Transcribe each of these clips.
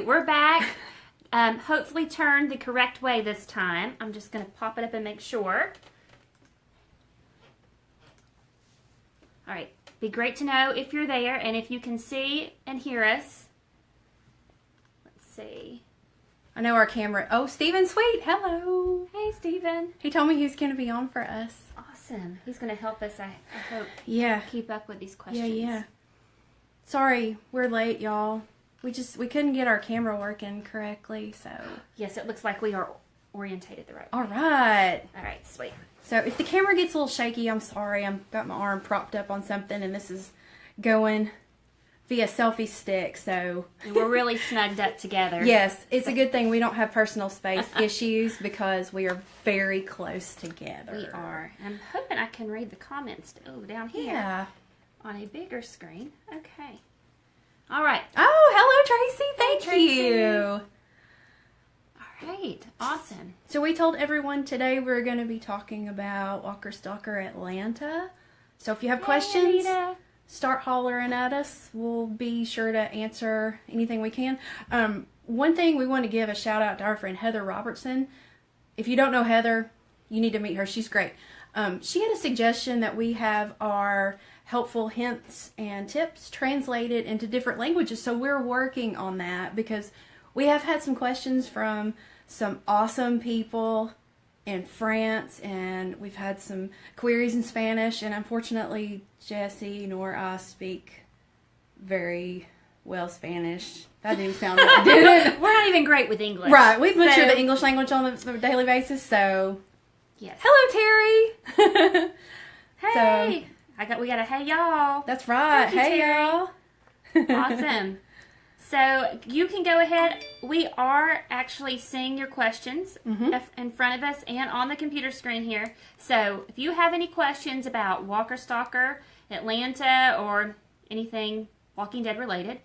We're back. Hopefully turned the correct way this time. I'm just going to pop it up and make sure. All right. Be great to know if you're there and if you can see and hear us. Let's see. I know our camera. Oh, Stephen Sweet. Hello. Hey, Stephen. He told me he was going to be on for us. Awesome. He's going to help us, I hope, Yeah. keep up with these questions. Yeah. Sorry, we're late, y'all. We couldn't get our camera working correctly, so. Yes, it looks like we are orientated the right way. All right. All right, sweet. So if the camera gets a little shaky, I'm sorry. I've got my arm propped up on something, and this is going via selfie stick, so. And we're really snugged up together. Yes, it's a good thing we don't have personal space issues because we are very close together. We are. I'm hoping I can read the comments down here. Yeah. On a bigger screen. Okay. All right. Oh, hello, Tracy. Thank Tracy. you. All right. Awesome. So we told everyone today we're going to be talking about Walker Stalker Atlanta. So if you have questions, start hollering at us. We'll be sure to answer anything we can. One thing we want to give a shout out to our friend Heather Robertson. If you don't know Heather, you need to meet her. She's great. She had a suggestion that we have our helpful hints and tips translated into different languages. So we're working on that because we have had some questions from some awesome people in France, and we've had some queries in Spanish, and unfortunately Jesse nor I speak very well Spanish. That didn't sound right, did it? We're not even great with English. Right, we butcher the English language on a daily basis, so. Yes. Hello, Terry. Hey. We got a hey y'all. That's right. Thank you, Hey Terry. y'all. Awesome. So you can go ahead. We are actually seeing your questions in front of us and on the computer screen here. So if you have any questions about Walker Stalker, Atlanta, or anything Walking Dead related,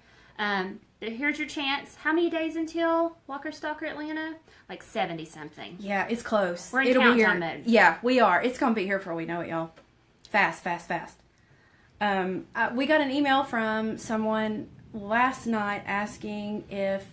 here's your chance. How many days until Walker Stalker Atlanta? Like 70 something. Yeah, it's close. We're in It'll be here. countdown mode. Yeah, we are. It's gonna be here before we know it, y'all. Fast. We got an email from someone last night asking if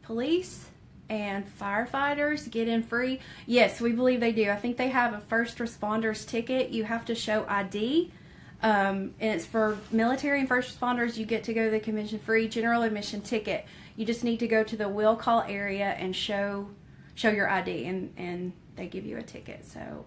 police and firefighters get in free. Yes, we believe they do. I think they have a first responders ticket. You have to show ID. And it's for military and first responders. You get to go to the convention free, general admission ticket. You just need to go to the will call area and show your ID, and they give you a ticket. So,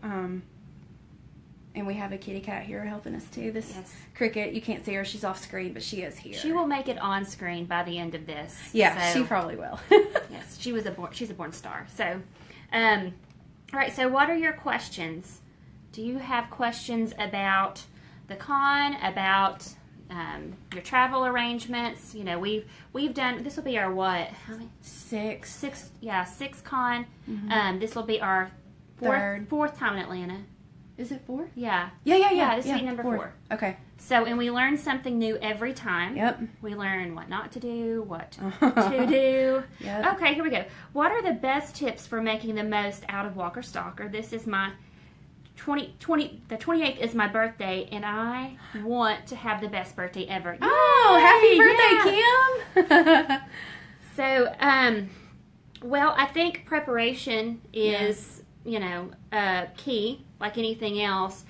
and we have a kitty cat here helping us too. This Cricket, you can't see her; she's off screen, but she is here. She will make it on screen by the end of this. Yeah, so, she probably will. Yes, she's a born star. So, all right. So, what are your questions? Do you have questions about the con, about your travel arrangements? You know, we've done. This will be our what? How many? Six. Yeah, 6 con. This will be our fourth time in Atlanta. Is it 4? Yeah. Yeah. This will be number 4. Okay. So, and we learn something new every time. Yep. We learn what not to do, what to do. Yep. Okay, here we go. What are the best tips for making the most out of Walker Stalker? This is my the 28th is my birthday, and I want to have the best birthday ever. Oh, happy birthday, Kim! So, well, I think preparation is, key, like anything else.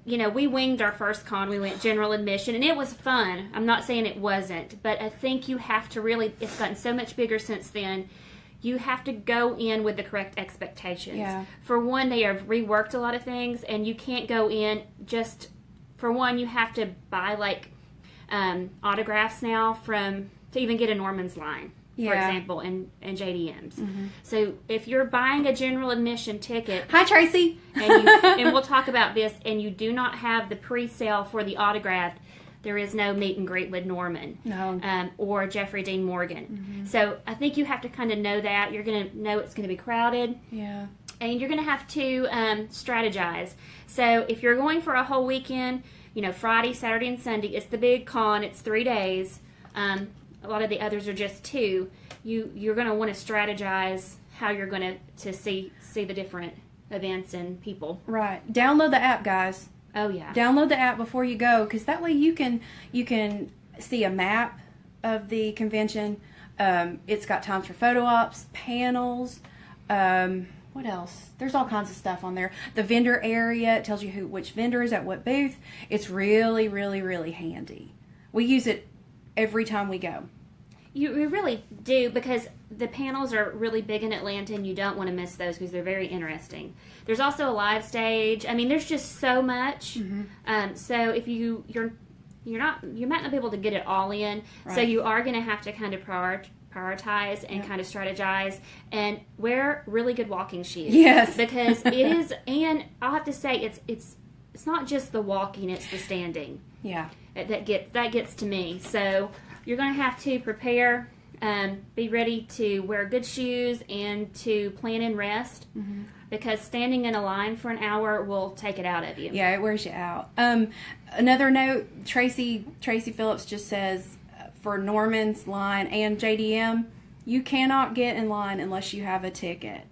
You know, we winged our first con. We went general admission, and it was fun. I'm not saying it wasn't, but I think you have to really, it's gotten so much bigger since then. You have to go in with the correct expectations. Yeah. For one, they have reworked a lot of things, and you can't go in just, for one, you have to buy, autographs now to even get a Norman's line, for example, in JDM's. So if you're buying a general admission ticket... Hi, Tracy! and we'll talk about this, and you do not have the pre-sale for the autographed, there is no meet and greet with Norman. No. Or Jeffrey Dean Morgan. So I think you have to kind of know that. You're going to know it's going to be crowded. Yeah. And you're going to have to strategize. So if you're going for a whole weekend, Friday, Saturday, and Sunday, it's the big con. It's 3 days. A lot of the others are just 2. You're going to want to strategize how you're going to see the different events and people. Right. Download the app, guys. Oh, yeah. Download the app before you go, because that way you can see a map of the convention. It's got times for photo ops, panels. What else? There's all kinds of stuff on there. The vendor area, it tells you which vendor is at what booth. It's really, really, really handy. We use it every time we go. You really do, because the panels are really big in Atlanta, and you don't want to miss those because they're very interesting. There's also a live stage. I mean, there's just so much. So if you might not be able to get it all in. Right. So you are going to have to kind of prioritize and kind of strategize and wear really good walking shoes. Yes, because it is, and I'll have to say it's not just the walking; it's the standing. Yeah, that gets to me. So you're going to have to prepare, be ready to wear good shoes and to plan and rest. Because standing in a line for an hour will take it out of you. Yeah, it wears you out. Another note, Tracy Phillips just says, for Norman's line and JDM, you cannot get in line unless you have a ticket.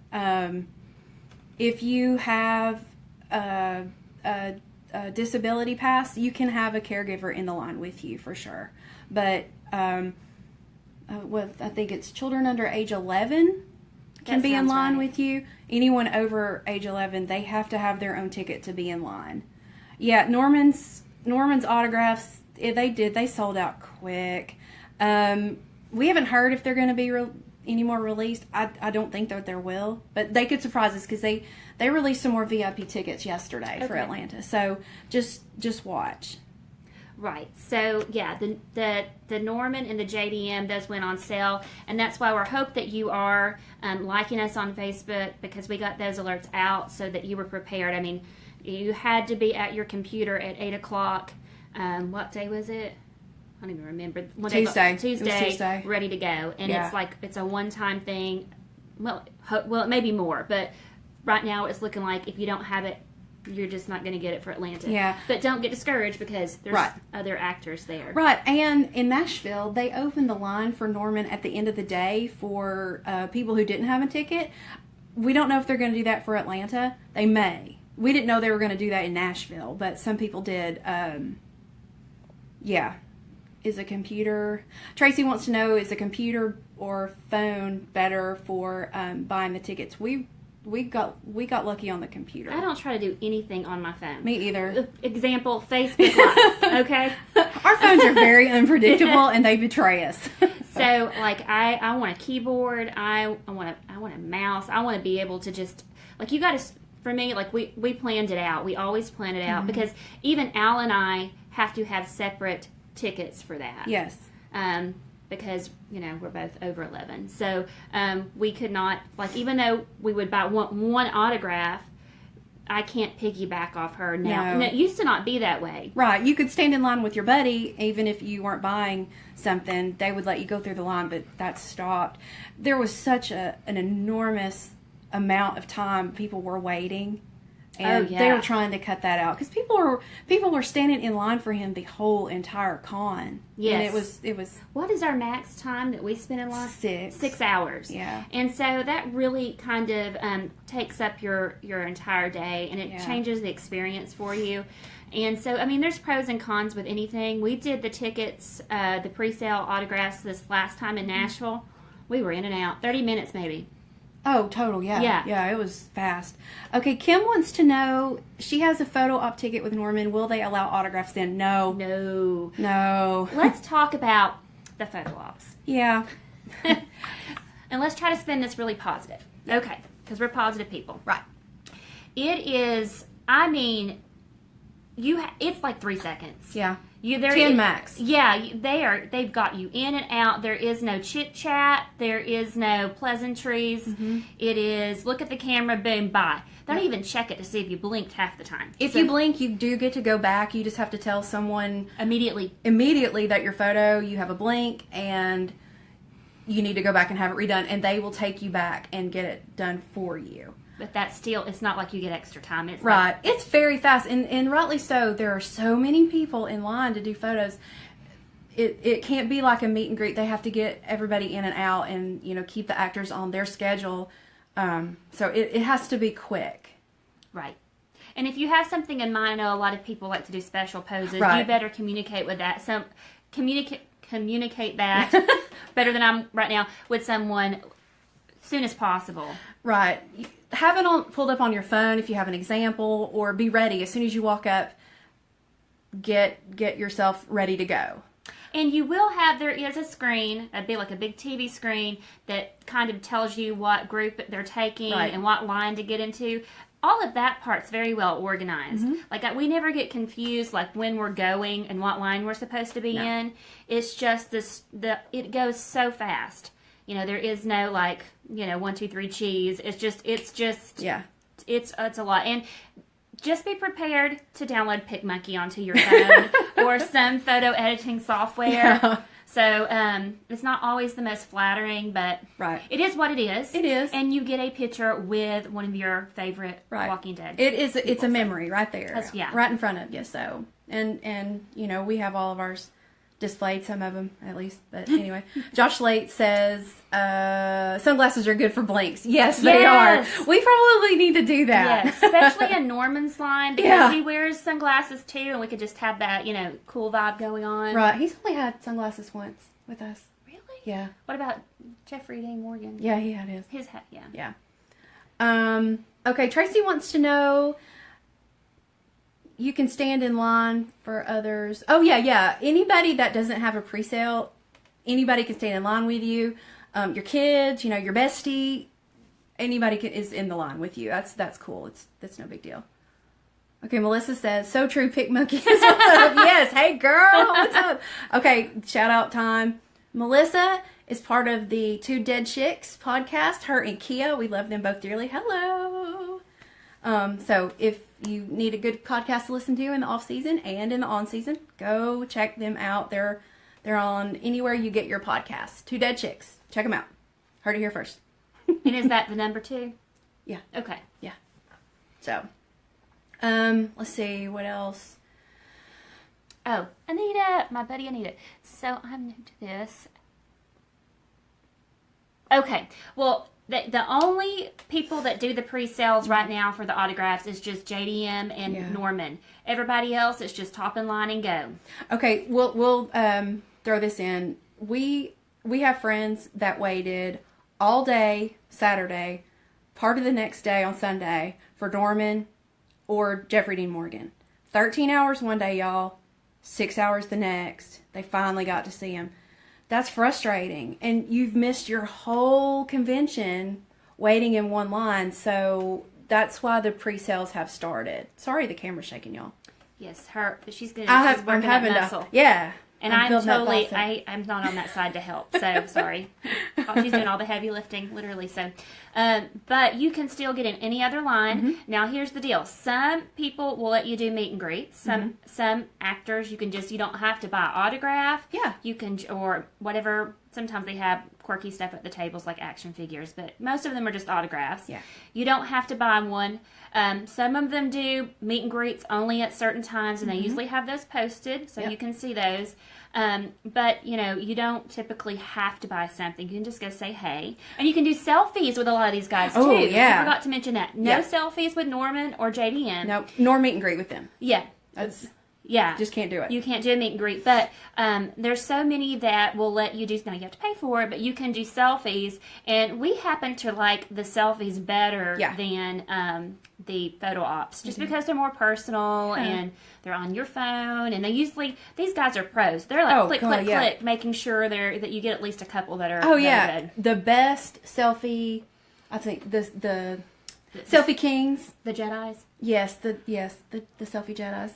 If you have a disability pass, you can have a caregiver in the line with you for sure. But I think it's children under age 11 can be in line with you. Anyone over age 11, they have to have their own ticket to be in line. Yeah, Norman's autographs, they sold out quick. We haven't heard if they're going to be any more released. I don't think that there will, but they could surprise us because they released some more VIP tickets yesterday for Atlanta. So just watch. Right. So yeah, the Norman and the JDM, those went on sale, and that's why we're hope that you are liking us on Facebook, because we got those alerts out so that you were prepared. I mean, you had to be at your computer at 8:00. What day was it? I don't even remember. Tuesday, ready to go, and it's a one-time thing. Well, it may be more, but right now it's looking like if you don't have it, you're just not going to get it for Atlanta. Yeah. But don't get discouraged because there's other actors there. Right. And in Nashville, they opened the line for Norman at the end of the day for people who didn't have a ticket. We don't know if they're going to do that for Atlanta. They may. We didn't know they were going to do that in Nashville, but some people did. Yeah. Is a computer... Tracy wants to know, is a computer or phone better for buying the tickets? We got lucky on the computer. I don't try to do anything on my phone. Me either. Example, Facebook Live, okay? Our phones are very unpredictable and they betray us. So, like, I want a keyboard, I want a mouse, I want to be able to just, like, you got to, for me, like, we planned it out. We always plan it out because even Al and I have to have separate tickets for that. Yes. Because, we're both over 11. So, we could not, like, even though we would buy one autograph, I can't piggyback off her now. No. It used to not be that way. Right. You could stand in line with your buddy, even if you weren't buying something. They would let you go through the line, but that stopped. There was such an enormous amount of time people were waiting. And they were trying to cut that out because people were standing in line for him the whole entire con. Yes, and it was. What is our max time that we spend in line? 6 hours. Yeah, and so that really kind of takes up your entire day, and it changes the experience for you. And so, I mean, there's pros and cons with anything. We did the tickets, the pre-sale autographs this last time in Nashville. We were in and out 30 minutes maybe. Oh, total, yeah. Yeah, it was fast. Okay, Kim wants to know, she has a photo op ticket with Norman. Will they allow autographs then? No. No. Let's talk about the photo ops. Yeah. And let's try to spin this really positive. Okay, because we're positive people. Right. It is, I mean, it's like 3 seconds. Yeah. 10 max. Yeah, they've got you in and out. There is no chit chat. There is no pleasantries. It is look at the camera, boom, bye. They don't even check it to see if you blinked half the time. If you blink, you do get to go back. You just have to tell someone immediately that your photo, you have a blink and you need to go back and have it redone, and they will take you back and get it done for you. But that's still, it's not like you get extra time. It's right. It's very fast. And rightly so. There are so many people in line to do photos. It can't be like a meet and greet. They have to get everybody in and out and, keep the actors on their schedule. So it has to be quick. Right. And if you have something in mind, I know a lot of people like to do special poses. Right. You better communicate with that. So communicate communicate that better than I'm right now with someone as soon as possible. Right. Have it pulled up on your phone if you have an example, or be ready as soon as you walk up. Get yourself ready to go. And you will there is a screen, a big TV screen that kind of tells you what group they're taking and what line to get into. All of that part's very well organized. Like, we never get confused, like, when we're going and what line we're supposed to be in. It's just it goes so fast. You know, there is no, like, 1, 2, 3 cheese. It's just it's a lot. And just be prepared to download PicMonkey onto your phone or some photo editing software. Yeah. So it's not always the most flattering, but it is what it is. It is. And you get a picture with one of your favorite Walking Dead. It is. It's a memory right there. Yeah. Right in front of you. So, and we have all of ours displayed, some of them at least. But anyway, Josh Late says sunglasses are good for blinks. Yes, they are. We probably need to do that. Yes, especially in Norman's line, because he wears sunglasses too, and we could just have that cool vibe going on. Right. He's only had sunglasses once with us. Really? Yeah. What about Jeffrey Dean Morgan? Yeah, he had his. His hat. Yeah. Yeah. Okay. Tracy wants to know. You can stand in line for others. Oh, yeah. Anybody that doesn't have a pre-sale, anybody can stand in line with you. Your kids, your bestie, anybody is in the line with you. That's cool. That's no big deal. Okay, Melissa says, so true, PicMonkey. What's up? Yes. Hey, girl. What's up? Okay, shout out time. Melissa is part of the Two Dead Chicks podcast. Her and Kia, we love them both dearly. Hello. So if you need a good podcast to listen to in the off season and in the on season, go check them out. They're on anywhere you get your podcasts. Two Dead Chicks. Check them out. Heard it here first. And is that the number 2? Yeah. Okay. Yeah. So, let's see what else. Oh, Anita, my buddy Anita. So I'm new to this. Okay. Well, the only people that do the pre-sales right now for the autographs is just JDM and Norman. Everybody else is just top in line and go. Okay, we'll throw this in. We have friends that waited all day Saturday, part of the next day on Sunday for Norman or Jeffrey Dean Morgan. 13 hours one day, y'all. 6 hours the next. They finally got to see him. That's frustrating. And you've missed your whole convention waiting in one line. So that's why the pre-sales have started. Sorry the camera's shaking, y'all. Yes, she's working that muscle. Yeah. And I'm not on that side to help, so sorry. She's doing all the heavy lifting, literally. So, but you can still get in any other line. Now, here's the deal: some people will let you do meet and greets. Some actors you don't have to buy autograph. Yeah, you can or whatever. Sometimes they have quirky stuff at the tables like action figures, but most of them are just autographs. Yeah, you don't have to buy one. Some of them do meet and greets only at certain times, and they usually have those posted, so you can see those. But, you don't typically have to buy something. You can just go say hey. And you can do selfies with a lot of these guys, too. Oh, yeah. I forgot to mention that. No selfies with Norman or JDN. Nope. Nor meet and greet with them. Yeah. Just can't do it. You can't do a meet and greet. But there's so many that will let you do. Now, you have to pay for it, but you can do selfies. And we happen to like the selfies better than the photo ops, just because they're more personal and they're on your phone. And these guys are pros. They're like click, making sure that you get at least a couple that are good. The best selfie, I think, the Selfie Kings. The Jedis? Yes, the Selfie Jedis.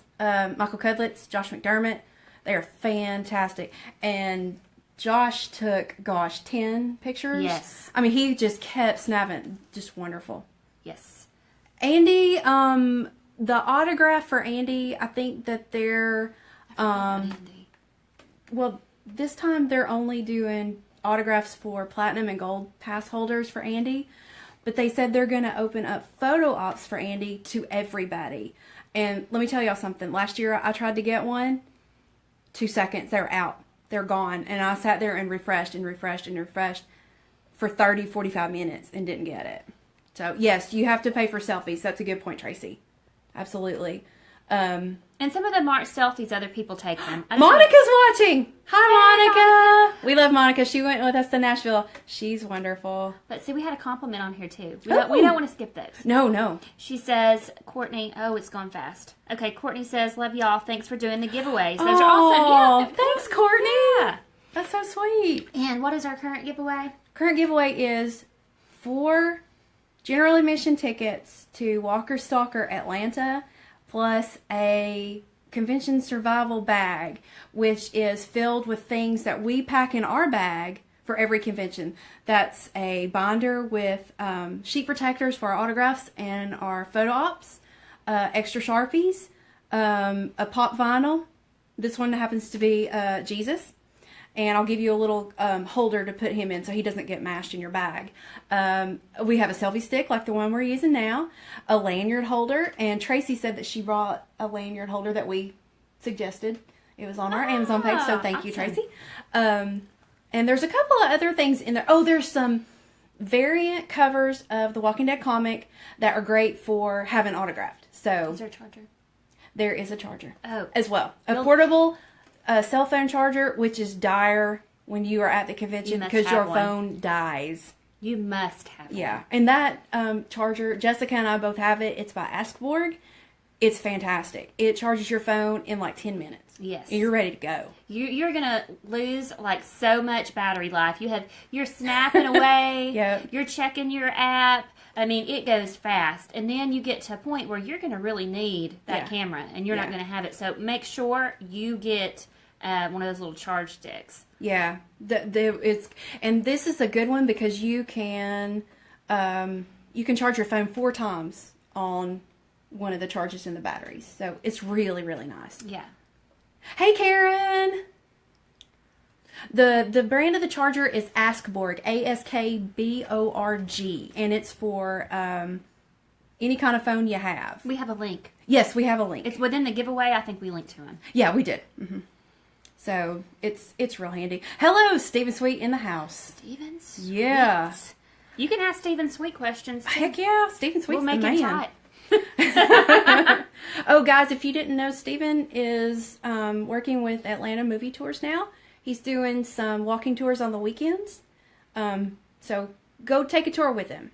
Michael Cudlitz, Josh McDermott. They are fantastic. And Josh took, 10 pictures. Yes. I mean, he just kept snapping. Just wonderful. Yes. Andy, the autograph for Andy, I think that they're, well, this time they're only doing autographs for platinum and gold pass holders for Andy. But they said they're going to open up photo ops for Andy to everybody. And let me tell y'all something. Last year I tried to get one. 2 seconds, they're out. They're gone. And I sat there and refreshed for 30, 45 minutes and didn't get it. So, yes, you have to pay for selfies. That's a good point, Tracy. Absolutely. And some of them aren't selfies, other people take them. Monica's watching! Hi, Monica! We love Monica. She went with us to Nashville. She's wonderful. But see, we had a compliment on here, too. We don't want to skip those. No. She says, Courtney, it's gone fast. Okay, Courtney says, love y'all. Thanks for doing the giveaways. Those are awesome. Yeah. Thanks, Courtney. Yeah. That's so sweet. And what is our current giveaway? Current giveaway is 4 general admission tickets to Walker Stalker Atlanta, plus a convention survival bag, which is filled with things that we pack in our bag for every convention. That's a binder with sheet protectors for our autographs and our photo ops, extra Sharpies, a pop vinyl. This one happens to be Jesus. And I'll give you a little holder to put him in so he doesn't get mashed in your bag. We have a selfie stick like the one we're using now, a lanyard holder, and Tracy said that she brought a lanyard holder that we suggested. It was on our Amazon page, so thank you, Tracy. And there's a couple of other things in there. Oh, there's some variant covers of the Walking Dead comic that are great for having autographed. So is there a charger? There is a charger as well. A portable cell phone charger, which is dire when you are at the convention because your phone dies. You must have one. Yeah. And that charger, Jessica and I both have it. It's by Askborg. It's fantastic. It charges your phone in like 10 minutes. Yes. And you're ready to go. You're going to lose like so much battery life. You're snapping away. Yep. You're checking your app. I mean, it goes fast. And then you get to a point where you're going to really need that camera and you're not going to have it. So make sure you get one of those little charge sticks. Yeah, and this is a good one because you can charge your phone 4 times on one of the charges in the batteries. So it's really, really nice. Yeah. Hey, Karen. The brand of the charger is Askborg, Askborg, and it's for any kind of phone you have. We have a link. Yes, we have a link. It's within the giveaway. I think we linked to him. Yeah, we did. Mm-hmm. So it's real handy. Hello, Stephen Sweet in the house. Stephen Sweet. Yeah. You can ask Stephen Sweet questions too. Heck yeah, Stephen Sweet's we'll make the man. It tight. Oh, guys, if you didn't know, Stephen is working with Atlanta Movie Tours now. He's doing some walking tours on the weekends. So go take a tour with him.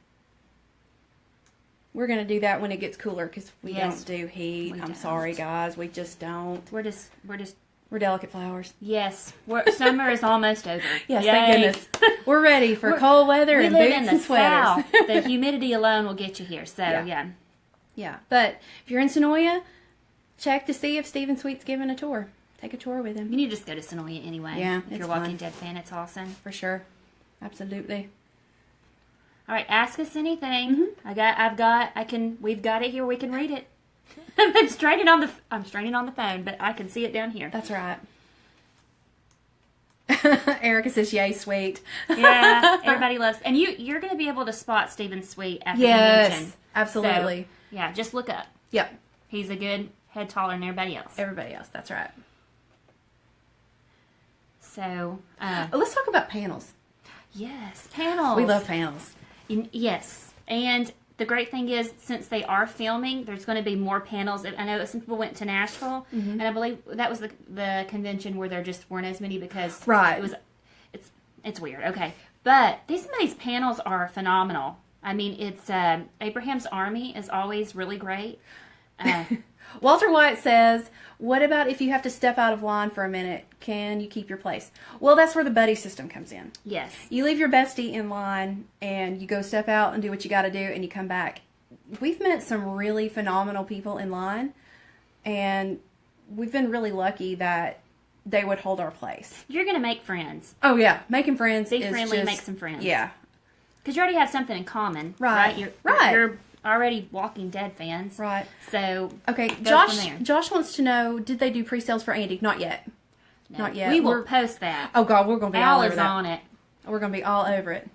We're going to do that when it gets cooler because we don't do heat. I'm sorry, guys. We just don't. We're delicate flowers. Yes. Summer is almost over. Yes, thank goodness. We're ready for cold weather and boots and sweaters. South. The humidity alone will get you here. So, Yeah. But if you're in Sonoya, check to see if Stephen Sweet's giving a tour. Take a tour with him. You need to just go to Sonoya anyway. Yeah, if you're a Walking Dead fan, it's awesome. For sure. Absolutely. All right, ask us anything. Mm-hmm. We've got it here. We can read it. I'm straining on the phone, but I can see it down here. That's right. Erica says, "Yay, Sweet." Yeah, everybody loves, and you're going to be able to spot Stephen Sweet at the convention. Yes, absolutely. So, yeah, just look up. Yep, he's a good head taller than everybody else. That's right. So, let's talk about panels. Yes, panels. We love panels. Yes, and the great thing is, since they are filming, there's going to be more panels. I know some people went to Nashville, and I believe that was the convention where there just weren't as many because it's weird. Okay, but some of these panels are phenomenal. I mean, it's Abraham's Army is always really great. Walter White says, "What about if you have to step out of line for a minute? Can you keep your place?" Well, that's where the buddy system comes in. Yes. You leave your bestie in line, and you go step out and do what you got to do, and you come back. We've met some really phenomenal people in line, and we've been really lucky that they would hold our place. You're going to make friends. Oh, yeah. Making friends Be friendly, make some friends. Yeah. Because you already have something in common. Right. You're already Walking Dead fans. Right. So, okay, Josh wants to know, did they do pre-sales for Andy? Not yet. No, Not yet. We will post that. Oh, God, we're going to be all over that. Al is on it. We're going to be all over it.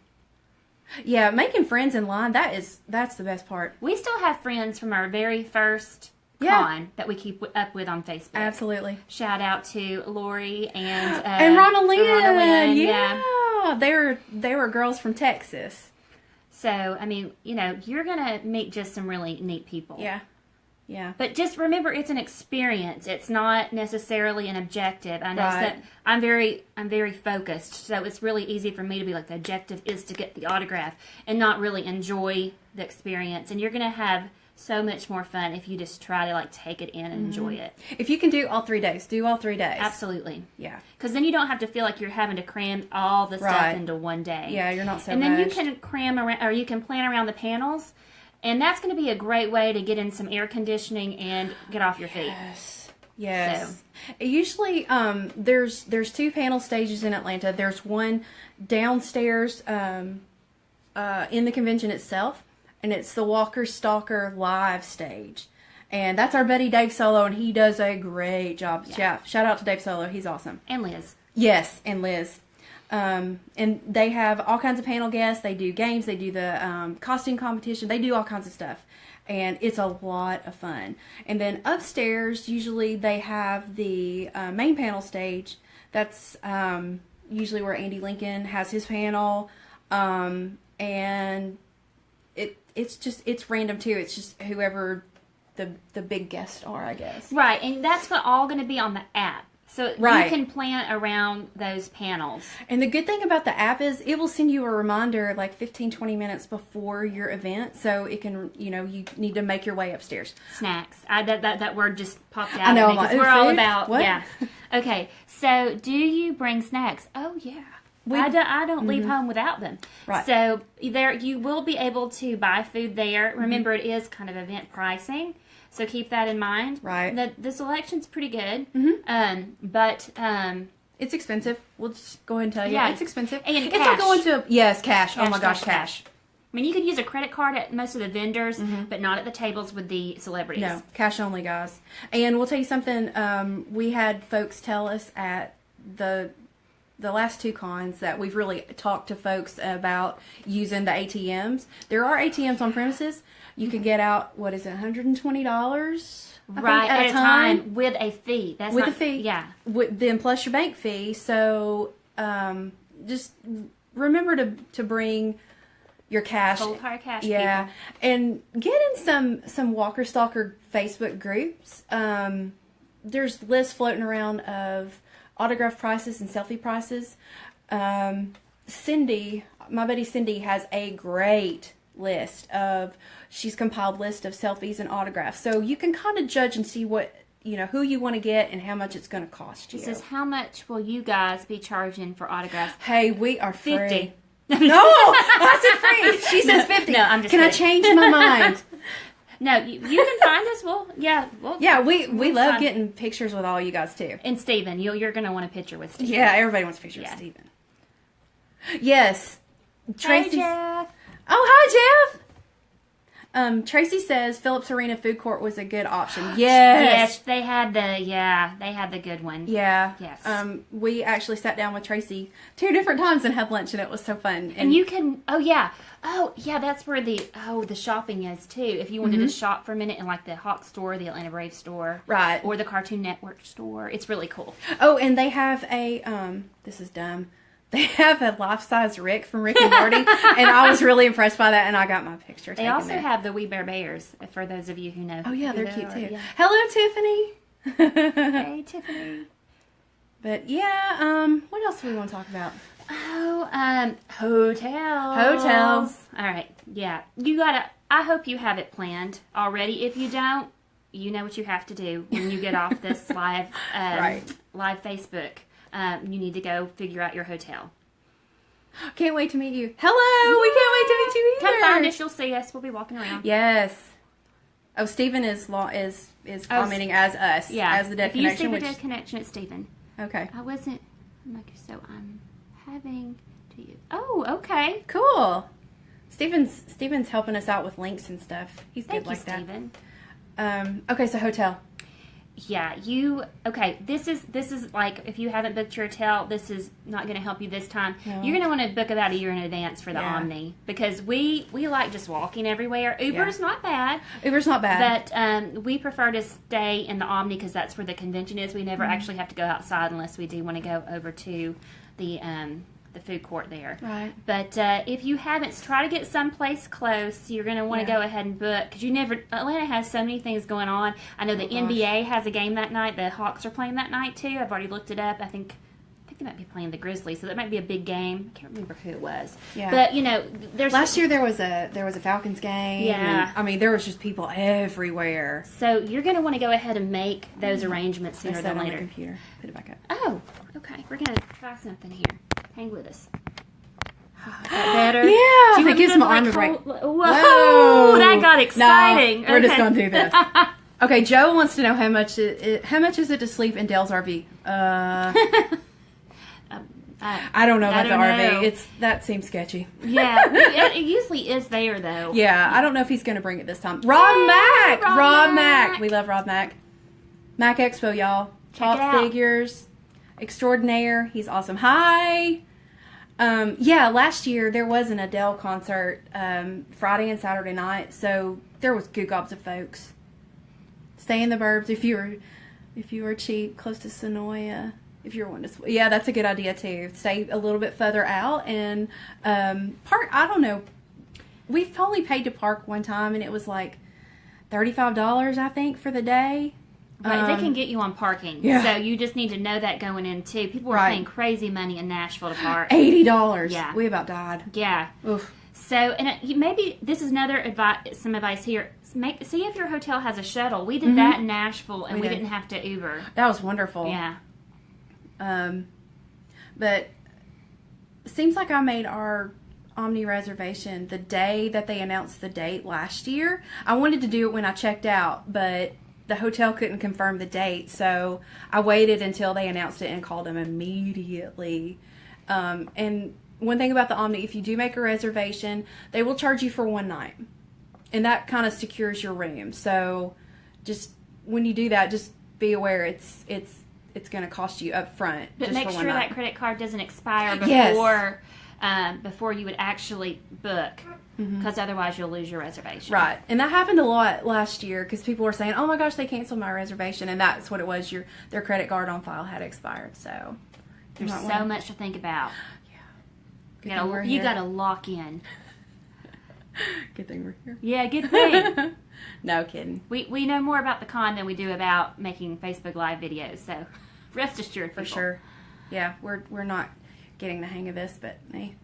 Yeah, making friends in line, that's the best part. We still have friends from our very first con that we keep up with on Facebook. Absolutely. Shout out to Lori and Ronald Lynn. Yeah. They were girls from Texas. So, I mean, you're going to meet just some really neat people. Yeah. Yeah. But just remember, it's an experience. It's not necessarily an objective. I know that I'm very focused, so it's really easy for me to be like, the objective is to get the autograph and not really enjoy the experience. And you're going to have so much more fun if you just try to like take it in and enjoy it. If you can do all 3 days, do all 3 days. Absolutely. Yeah. Because then you don't have to feel like you're having to cram all the stuff into one day. Yeah, you're not so And then rushed. you can cram around, or you can plan around the panels. And that's going to be a great way to get in some air conditioning and get off your feet. Yes. Usually, there's 2 panel stages in Atlanta. There's one downstairs in the convention itself, and it's the Walker Stalker live stage. And that's our buddy Dave Solo, and he does a great job. Yeah. Shout out to Dave Solo. He's awesome. And Liz. Yes, and Liz. And they have all kinds of panel guests. They do games. They do the costume competition. They do all kinds of stuff. And it's a lot of fun. And then upstairs, usually they have the main panel stage. That's usually where Andy Lincoln has his panel. And it's random too. It's just whoever the big guests are, I guess. Right, and that's all going to be on the app. So you can plan around those panels. And the good thing about the app is it will send you a reminder like 15, 20 minutes before your event. So it can, you need to make your way upstairs. Snacks. That word just popped out. I know. Because we're all about, what? Yeah. Okay, so do you bring snacks? Oh, yeah. I don't leave home without them. Right. So there, you will be able to buy food there. Remember, it is kind of event pricing. So keep that in mind. Right. The selection's pretty good. But it's expensive. We'll just go ahead and tell you. Yeah. It's expensive. And it's cash. not going to cash. Oh my gosh, cash. I mean, you could use a credit card at most of the vendors, but not at the tables with the celebrities. No, cash only, guys. And we'll tell you something. We had folks tell us at the last 2 cons that we've really talked to folks about using the ATMs. There are ATMs on premises. You can get out, what is it, $120? Right, at a time with a fee. That's with not, a fee. Yeah. Then plus your bank fee. So just remember to bring your cash. Cold hard cash. Yeah. People. And get in some Walker Stalker Facebook groups. There's lists floating around of autograph prices and selfie prices. Cindy, my buddy Cindy, has a great list she's compiled list of selfies and autographs, so you can kind of judge and see what who you want to get and how much it's going to cost you. She says, how much will you guys be charging for autographs? Hey, we are free. 50. No, I said free. She says 50. No, I'm just Can kidding. I change my mind? No, you can find us. Yeah, we love getting pictures with all you guys too. And Steven, you're going to want a picture with Steven. Yeah, everybody wants a picture with Steven. Yes. Tracy. Hey, Jeff. Oh, hi, Jeff. Tracy says Phillips Arena food court was a good option. Yes. Yes, they had the good one. Yeah. Yes. We actually sat down with Tracy 2 different times and had lunch, and it was so fun. And you can, that's where the shopping is too. If you wanted to shop for a minute in like the Hawk store, the Atlanta Braves store, right, or the Cartoon Network store, it's really cool. Oh, and they have a this is dumb. They have a life-size Rick from Rick and Morty, and I was really impressed by that, and I got my picture taken. They also there. have the We Bear Bears, for those of you who know. Oh, yeah, they're cute, too. Yeah. Hello, Tiffany. Hey, Tiffany. But, yeah, what else do we want to talk about? Oh, hotels. All right, yeah. I hope you have it planned already. If you don't, you know what you have to do when you get off this live Facebook. You need to go figure out your hotel. Can't wait to meet you. Hello! We can't wait to meet you either. Come find us. You'll see us. We'll be walking around. Yes. Oh, Stephen is commenting as us. Yeah. As the Dead if you Connection. see the Dead Connection, it's Stephen. Okay. I'm having to you. Oh, okay. Cool. Stephen's helping us out with links and stuff. He's good like that. Stephen. Okay, so hotel. Yeah, this is like, if you haven't booked your hotel, this is not going to help you this time. No. You're going to want to book about a year in advance for the Omni, because we like just walking everywhere. Uber's not bad. But we prefer to stay in the Omni because that's where the convention is. We never actually have to go outside unless we do want to go over to the the food court there. Right. But if you haven't, try to get someplace close. You're going to want to go ahead and book because Atlanta has so many things going on. I know the NBA has a game that night. The Hawks are playing that night too. I've already looked it up. I think they might be playing the Grizzlies, so that might be a big game. I can't remember who it was. Yeah. But there's last year there was a Falcons game. Yeah. And, I mean, there was just people everywhere. So you're going to want to go ahead and make those arrangements sooner than later. On the computer. Put it back up. Oh, okay. We're going to try something here. Hang with us. Is that better? Yeah. It gives my arm a break. Whoa, that got exciting. No, we're just going to do this. Okay, Joe wants to know how much is it to sleep in Dale's RV? I don't know about the RV. That seems sketchy. Yeah, it usually is there though. Yeah, I don't know if he's going to bring it this time. Rob Mack. We love Rob Mack. Mac Expo, y'all. Pop figures extraordinaire. He's awesome. Hi. Last year there was an Adele concert Friday and Saturday night, so there was good gobs of folks. Stay in the burbs if you were cheap, close to Sonoya. If you're one to, that's a good idea too. Stay a little bit further out and park. I don't know. We've only paid to park one time, and it was like $35, I think, for the day. Right, they can get you on parking. Yeah. So you just need to know that going in too. People are paying crazy money in Nashville to park. $80. Yeah, we about died. Yeah. Oof. So, and maybe this is another some advice here. See if your hotel has a shuttle. We did that in Nashville, and we didn't have to Uber. That was wonderful. Yeah. But it seems like I made our Omni reservation the day that they announced the date last year. I wanted to do it when I checked out, but the hotel couldn't confirm the date, so I waited until they announced it and called them immediately. And one thing about the Omni, if you do make a reservation, they will charge you for one night, and that kind of secures your room. So just when you do that, just be aware it's going to cost you up front. But just make for sure one night. that credit card doesn't expire before you would actually book, because otherwise you'll lose your reservation. Right, and that happened a lot last year because people were saying, "Oh my gosh, they canceled my reservation," and that's what it was. Their credit card on file had expired. So there's so much to think about. Yeah, you got to lock in. Good thing we're here. Yeah, good thing. No kidding. We know more about the con than we do about making Facebook Live videos, so rest assured, for sure. Yeah, we're not getting the hang of this, but hey.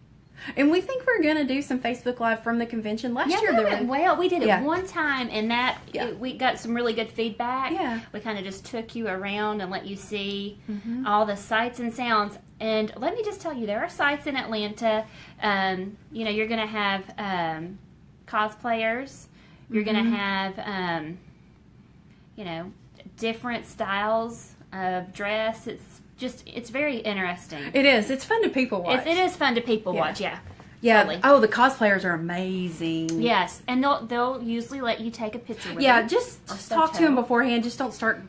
And we think we're gonna do some Facebook Live from the convention. Last year that went well. We did it one time, and we got some really good feedback. Yeah, we kind of just took you around and let you see all the sights and sounds. And let me just tell you, there are sites in Atlanta. You're gonna have cosplayers. You're going to have, different styles of dress. It's very interesting. It is. It's fun to people watch. It is fun to people watch, yeah. Yeah. Totally. Oh, the cosplayers are amazing. Yes, and they'll usually let you take a picture with them. Yeah, just talk to them beforehand. Just don't start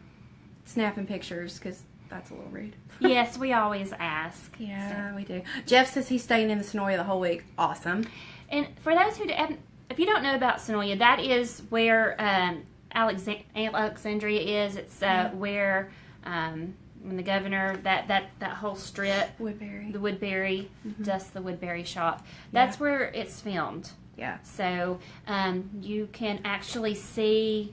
snapping pictures because that's a little rude. Yes, we always ask. Yeah, we do. Jeff says he's staying in the Sonoya the whole week. Awesome. And for those who if you don't know about Sonoya, that is where Alexandria is. It's where when the governor, that whole strip, the Woodbury, just the Woodbury shop. That's where it's filmed. Yeah. So you can actually see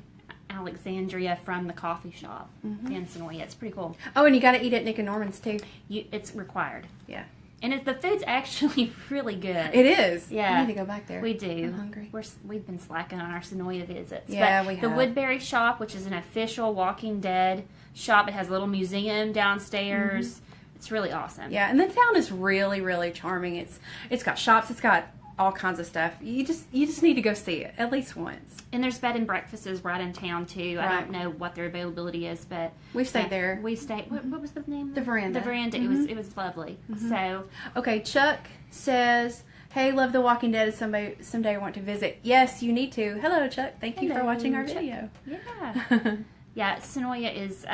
Alexandria from the coffee shop in Sonoya. It's pretty cool. Oh, and you got to eat at Nick and Norman's too. It's required. Yeah. And the food's actually really good. It is. Yeah. We need to go back there. We do. I'm hungry. We've been slacking on our Sonoya visits. Yeah, but we have. The Woodbury shop, which is an official Walking Dead shop, it has a little museum downstairs. It's really awesome. Yeah, and the town is really, really charming. It's got shops. It's got all kinds of stuff. You just need to go see it at least once. And there's bed and breakfasts right in town too. Right. I don't know what their availability is, but we stayed there. We stayed. What was the name? The Veranda. The Veranda. It was lovely. So okay, Chuck says, "Hey, love The Walking Dead. Someday I want to visit." Yes, you need to. Hello, Chuck. Thank you for watching our video. Yeah. Yeah. Sonoya is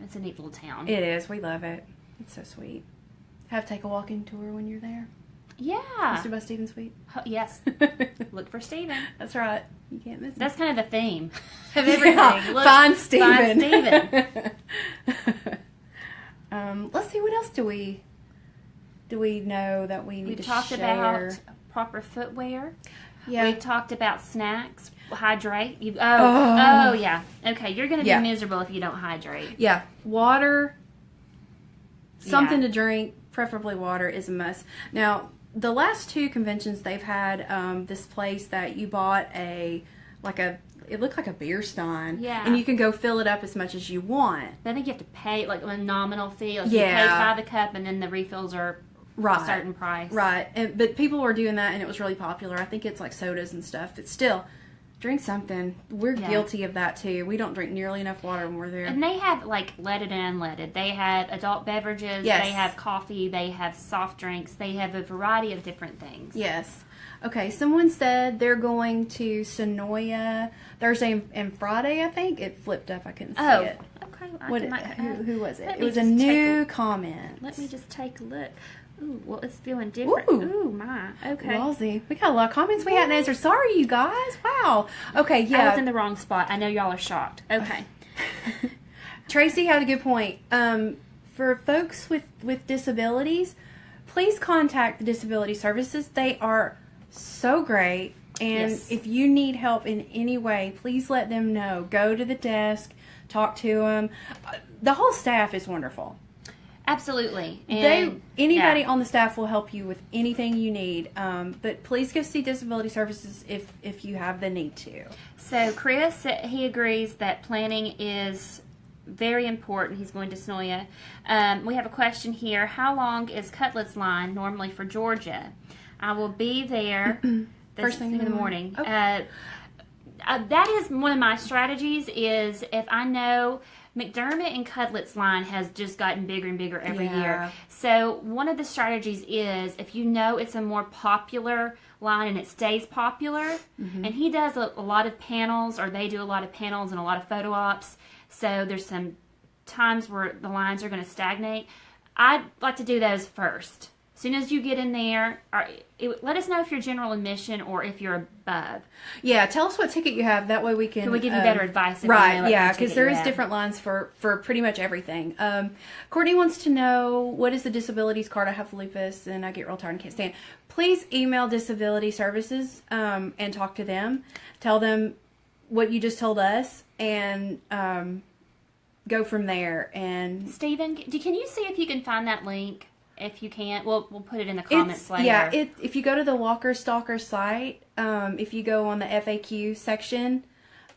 it's a neat little town. It is. We love it. It's so sweet. Take a walking tour when you're there. Yeah. Mr. Bus Steven Sweet. Yes. Look for Steven. That's right. You can't miss him. That's kind of the theme of everything. Find Steven. Find Steven. Let's see, what else do we do we know that we need We've to talked share? about proper footwear. Yeah. We've talked about snacks. Hydrate. Oh, yeah. Okay, you're going to be miserable if you don't hydrate. Yeah. Water, something to drink, preferably water, is a must. Now, the last 2 conventions they've had this place that you bought it looked like a beer stein. Yeah. And you can go fill it up as much as you want. I think you have to pay like a nominal fee. Like you pay by the cup and then the refills are a certain price. Right. But people were doing that and it was really popular. I think it's like sodas and stuff. But still, drink something. We're guilty of that too. We don't drink nearly enough water when we're there. And they have like leaded and unleaded. They have adult beverages. Yes. They have coffee. They have soft drinks. They have a variety of different things. Yes. Okay, someone said they're going to Sonoya Thursday and Friday, I think. It flipped up. I couldn't see it. Okay. Who was it? It was a new comment. Let me just take a look. Ooh, well, it's feeling different. Ooh, my. Okay. Lawsy. We got a lot of comments we hadn't answered. Sorry, you guys. Wow. Okay, yeah. I was in the wrong spot. I know y'all are shocked. Okay. Tracy had a good point. For folks with disabilities, please contact the Disability Services. They are so great. And if you need help in any way, please let them know. Go to the desk, talk to them. The whole staff is wonderful. Absolutely. And anybody on the staff will help you with anything you need. But please go see Disability Services if you have the need to. So Chris, he agrees that planning is very important. He's going to Sonoya. We have a question here. How long is Cutlass line normally for Georgia? I will be there first thing in the morning. Okay. That is one of my strategies is if I know McDermott and Cutlett's line has just gotten bigger and bigger every year. So one of the strategies is if you know it's a more popular line and it stays popular, and he does a lot of panels, or they do a lot of panels and a lot of photo ops, so there's some times where the lines are going to stagnate. I'd like to do those first. As soon as you get in there, let us know if you're general admission or if you're above. Yeah, tell us what ticket you have. That way we can give you better advice. Right, yeah, because there is different lines for pretty much everything. Courtney wants to know, what is the disabilities card? I have lupus and I get real tired and can't stand. Please email Disability Services and talk to them. Tell them what you just told us and go from there. And Stephen, can you see if you can find that link? If you can't, we'll put it in the comments later. Yeah, if you go to the Walker Stalker site, if you go on the FAQ section,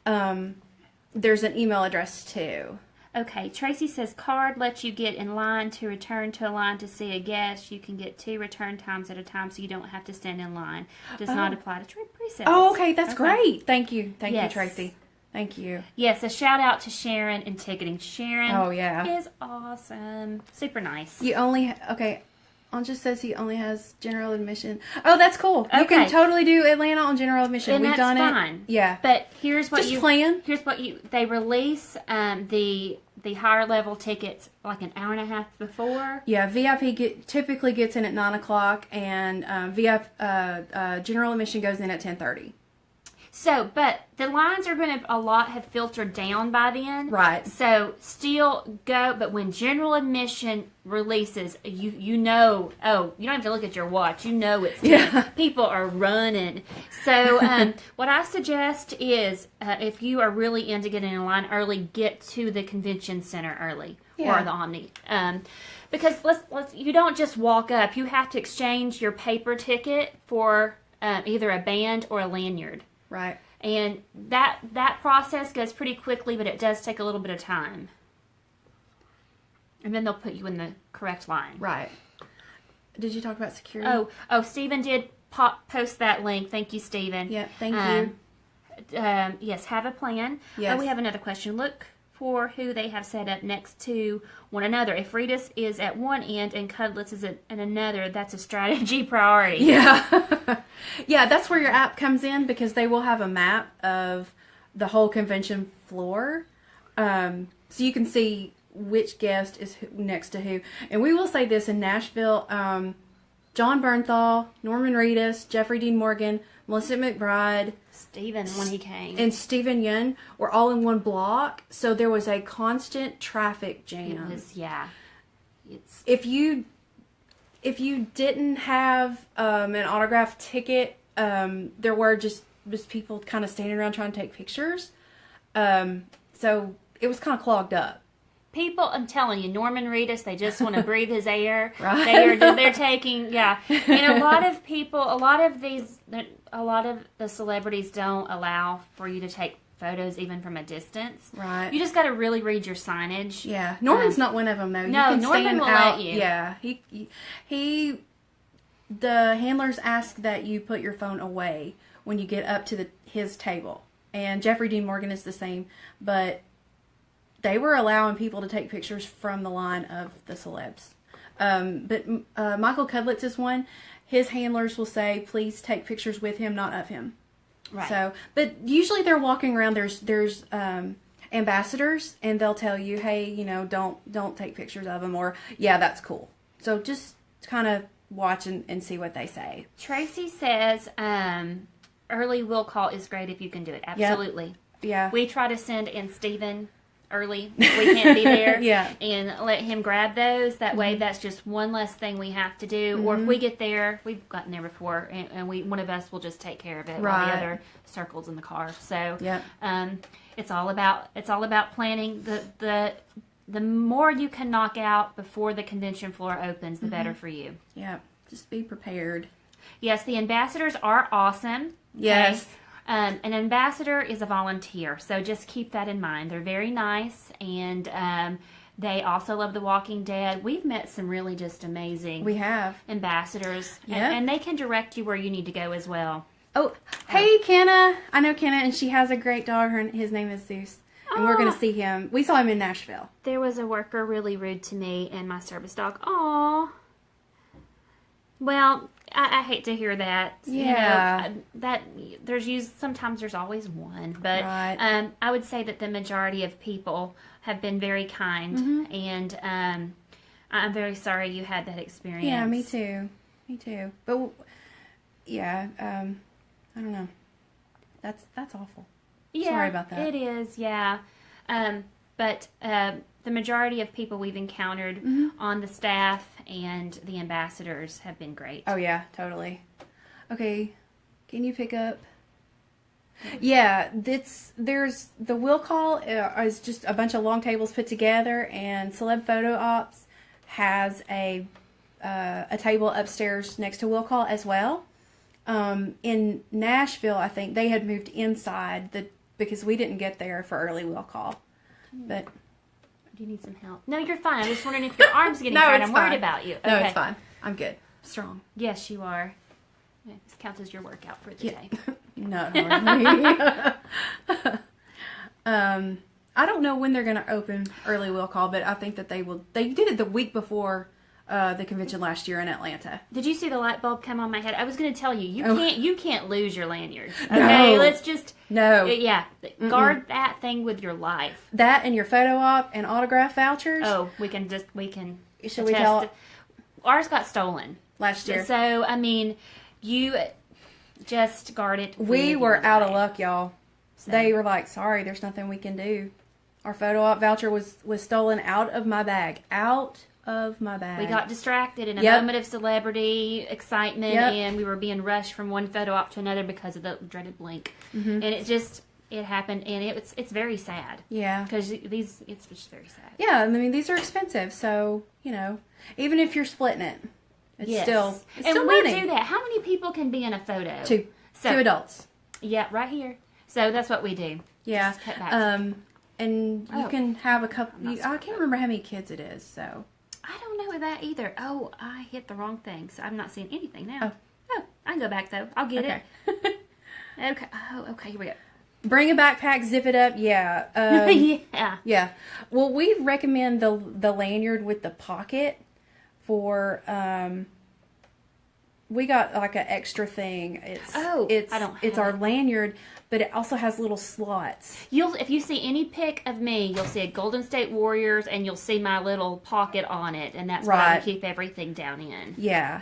there's an email address too. Okay, Tracy says card lets you get in line to return to a line to see a guest. You can get 2 return times at a time, so you don't have to stand in line. Does not apply to presales. Oh, okay, that's great. Thank you, Tracy. Thank you. Yes, a shout out to Sharon in ticketing. Sharon is awesome. Super nice. Anja says he only has general admission. Oh, that's cool. Okay. You can totally do Atlanta on general admission. And We've done it. Fine. Yeah. But here's what they release the higher level tickets like an hour and a half before. Yeah, VIP typically gets in at 9:00 and general admission goes in at 10:30. So, but the lines are going to have filtered down by then. Right. So, still go, but when general admission releases, you know, you don't have to look at your watch. You know people are running. So, what I suggest is if you are really into getting in line early, get to the convention center early or the Omni. Because you don't just walk up. You have to exchange your paper ticket for either a band or a lanyard. Right. And that process goes pretty quickly, but it does take a little bit of time. And then they'll put you in the correct line. Right. Did you talk about security? Oh, Stephen did post that link. Thank you, Stephen. Yeah, thank you. Yes, have a plan. Yes. We have another question. Look for who they have set up next to one another. If Ritas is at one end and Cudlitz is at another, that's a strategy priority. Yeah. Yeah, that's where your app comes in because they will have a map of the whole convention floor. So you can see which guest is next to who. And we will say this in Nashville, John Bernthal, Norman Reedus, Jeffrey Dean Morgan, Melissa McBride, Stephen when he came, and Stephen Yun were all in one block, so there was a constant traffic jam. It was, if you didn't have an autograph ticket, there were just people kind of standing around trying to take pictures. So it was kind of clogged up. People, I'm telling you, Norman Reedus, they just want to breathe his air. Right. They're taking, yeah. And a lot of people, a lot of the celebrities don't allow for you to take photos even from a distance. Right. You just got to really read your signage. Yeah. Norman's not one of them, though. No, Norman will let you. Yeah. The handlers ask that you put your phone away when you get up to his table. And Jeffrey Dean Morgan is the same, but they were allowing people to take pictures from the line of the celebs. But Michael Cudlitz is one. His handlers will say, please take pictures with him, not of him. Right. So, but usually they're walking around. There's ambassadors, and they'll tell you, hey, don't take pictures of them, or yeah, that's cool. So just kind of watch and see what they say. Tracy says, early will call is great if you can do it. Absolutely. Yep. Yeah. We try to send in Stephen early if we can't be there. Yeah. And let him grab those. That way that's just one less thing we have to do. Or if we get there, we've gotten there before, and one of us will just take care of it while the other circles in the car. So it's all about planning. The more you can knock out before the convention floor opens, the better for you. Yeah. Just be prepared. Yes, the ambassadors are awesome. Yes. Okay? An ambassador is a volunteer, so just keep that in mind. They're very nice, and they also love The Walking Dead. We've met some really just amazing ambassadors, and they can direct you where you need to go as well. Oh, hey, Kenna. I know Kenna, and she has a great dog. His name is Zeus, and we're going to see him. We saw him in Nashville. There was a worker really rude to me and my service dog. Aw. Well, I hate to hear that. Yeah. Sometimes there's always one, but right. I would say that the majority of people have been very kind, and I'm very sorry you had that experience. Yeah, me too. But yeah, I don't know. That's awful. Yeah, sorry about that. It is. Yeah, but the majority of people we've encountered on the staff and the ambassadors have been great. Oh, yeah, totally. Okay, can you pick up? Yeah, there's the will call is just a bunch of long tables put together, and Celeb Photo Ops has a table upstairs next to will call as well. In Nashville, I think they had moved inside because we didn't get there for early will call, but. Do you need some help? No, you're fine. I'm just wondering if your arm's getting tired. I'm worried about you. Okay. No, it's fine. I'm good. Strong. Yes, you are. Yeah, this counts as your workout for the day. No. I don't know when they're going to open early will call, but I think that they will. They did it the week before the convention last year in Atlanta. Did you see the light bulb come on my head? I was going to tell you, you can't lose your lanyards. Okay, let's just guard that thing with your life. That and your photo op and autograph vouchers. Oh, we can. Should we tell? Ours got stolen last year. So I mean, you just guard it. We were out of luck, y'all. So. They were like, "Sorry, there's nothing we can do." Our photo op voucher was stolen out of my bag. We got distracted in a moment of celebrity excitement, and we were being rushed from one photo op to another because of the dreaded blink. And it happened, and it's very sad. Yeah, because it's just very sad. Yeah, I mean these are expensive, so even if you're splitting it, it's still we do that. How many people can be in a photo? Two adults. Yeah, right here. So that's what we do. Yeah, and you can have a couple. I can't remember how many kids it is, so. I don't know that either. Oh, I hit the wrong thing, so I'm not seeing anything now. Oh, I can go back, though. I'll get it. Okay. Oh, okay, here we go. Bring a backpack, zip it up, yeah. Yeah. Well, we recommend the lanyard with the pocket for, we got like an extra thing. It's our lanyard, but it also has little slots. If you see any pic of me, you'll see a Golden State Warriors, and you'll see my little pocket on it, and that's where I keep everything down in. Yeah.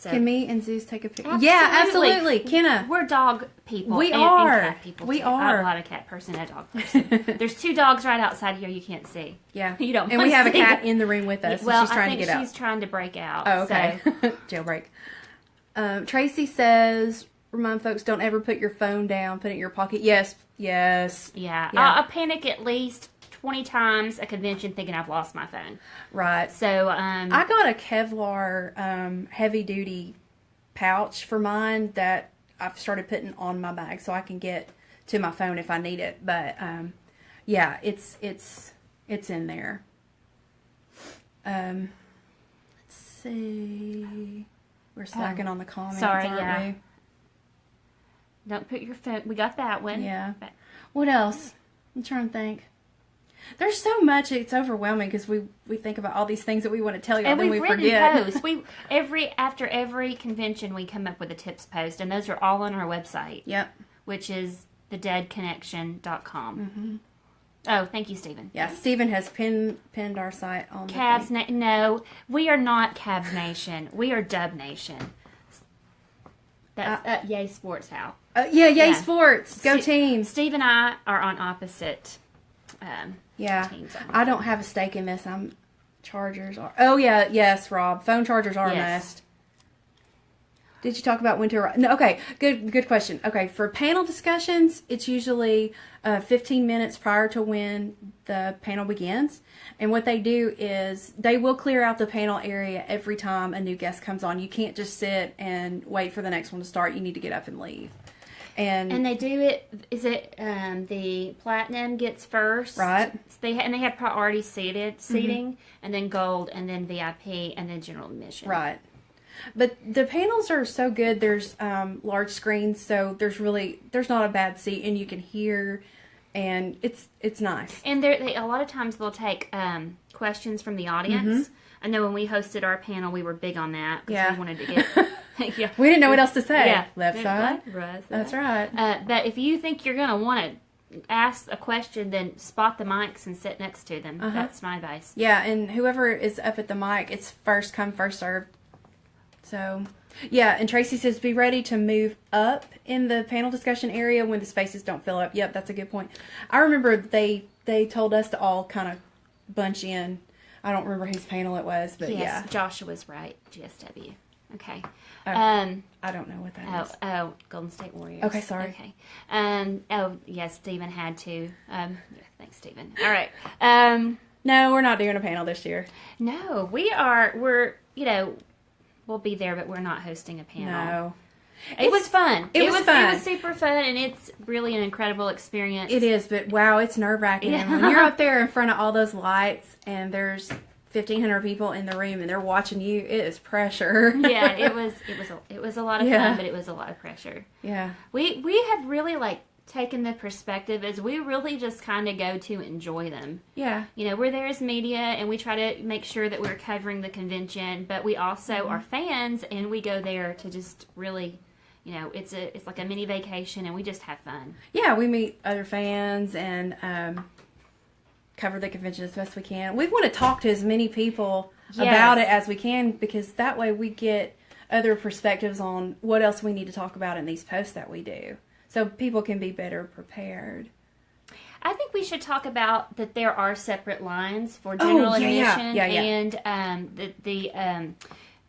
So can me and Zeus take a picture? Yeah, absolutely. Kenna. We're dog people. We and are. cat people. We too. are. I'm not a cat person, a dog person. There's 2 dogs right outside here you can't see. Yeah. You don't. And we have a see cat them. in the room with us. Well, and she's trying to get out. she's trying to break out. Oh, okay. So. Jailbreak. Tracy says, remind folks, don't ever put your phone down. Put it in your pocket. Yes. Yes. Yeah. I panic at least 20 times a convention thinking I've lost my phone. Right. So, I got a Kevlar heavy duty pouch for mine that I've started putting on my bag so I can get to my phone if I need it. But yeah, it's in there. Let's see. We're slacking on the comments. Sorry, aren't we? Don't put your phone. We got that one. Yeah. What else? I'm trying to think. There's so much, it's overwhelming because we think about all these things that we want to tell you, and then we forget. Posts. After every convention, we come up with a tips post, and those are all on our website. Yep. Which is thedeadconnection.com. Mm-hmm. Oh, thank you, Stephen. Yeah, Stephen has pinned our site on Cavs. No, we are not Cavs Nation. We are Dub Nation. That's Yay Sports How. Yay Sports. Go team. Steve and I are on opposite. Teams. I don't have a stake in this. I'm Chargers are. Oh yeah, yes, Rob. Phone chargers are a must. Did you talk about when to? No. Okay. Good question. Okay, for panel discussions, it's usually 15 minutes prior to when the panel begins. And what they do is they will clear out the panel area every time a new guest comes on. You can't just sit and wait for the next one to start. You need to get up and leave. And they do it. Is it the platinum gets first? Right. They have priority seating, and then gold, and then VIP, and then general admission. Right. But the panels are so good. There's large screens, so there's not a bad seat, and you can hear, and it's nice. And a lot of times they'll take questions from the audience. Mm-hmm. I know when we hosted our panel, we were big on that because we wanted to get. Yeah. We didn't know what else to say. Yeah. Left side. Right side. That's right. But if you think you're going to want to ask a question, then spot the mics and sit next to them. That's my advice. Yeah, and whoever is up at the mic, it's first come, first served. So, yeah, and Tracy says be ready to move up in the panel discussion area when the spaces don't fill up. Yep, that's a good point. I remember they told us to all kind of bunch in. I don't remember whose panel it was, but yeah. Joshua's right. GSW. Okay. I don't know what that is. Oh, Golden State Warriors. Okay, sorry. Okay. Yes, Stephen had to. Thanks, Stephen. All right. No, we're not doing a panel this year. No, we'll be there, but we're not hosting a panel. No. It was fun. It was fun. It was super fun, and it's really an incredible experience. It is, but wow, it's nerve-wracking. Yeah. When you're up there in front of all those lights, and there's 1,500 people in the room, and they're watching you, it is pressure. Yeah, it was a lot of fun, but it was a lot of pressure. Yeah. We have really taken the perspective as we really just kind of go to enjoy them. Yeah. We're there as media, and we try to make sure that we're covering the convention, but we also are fans, and we go there to just really, it's like a mini vacation, and we just have fun. Yeah, we meet other fans and cover the convention as best we can. We want to talk to as many people about it as we can, because that way we get other perspectives on what else we need to talk about in these posts that we do, so people can be better prepared. I think we should talk about that there are separate lines for general admission and the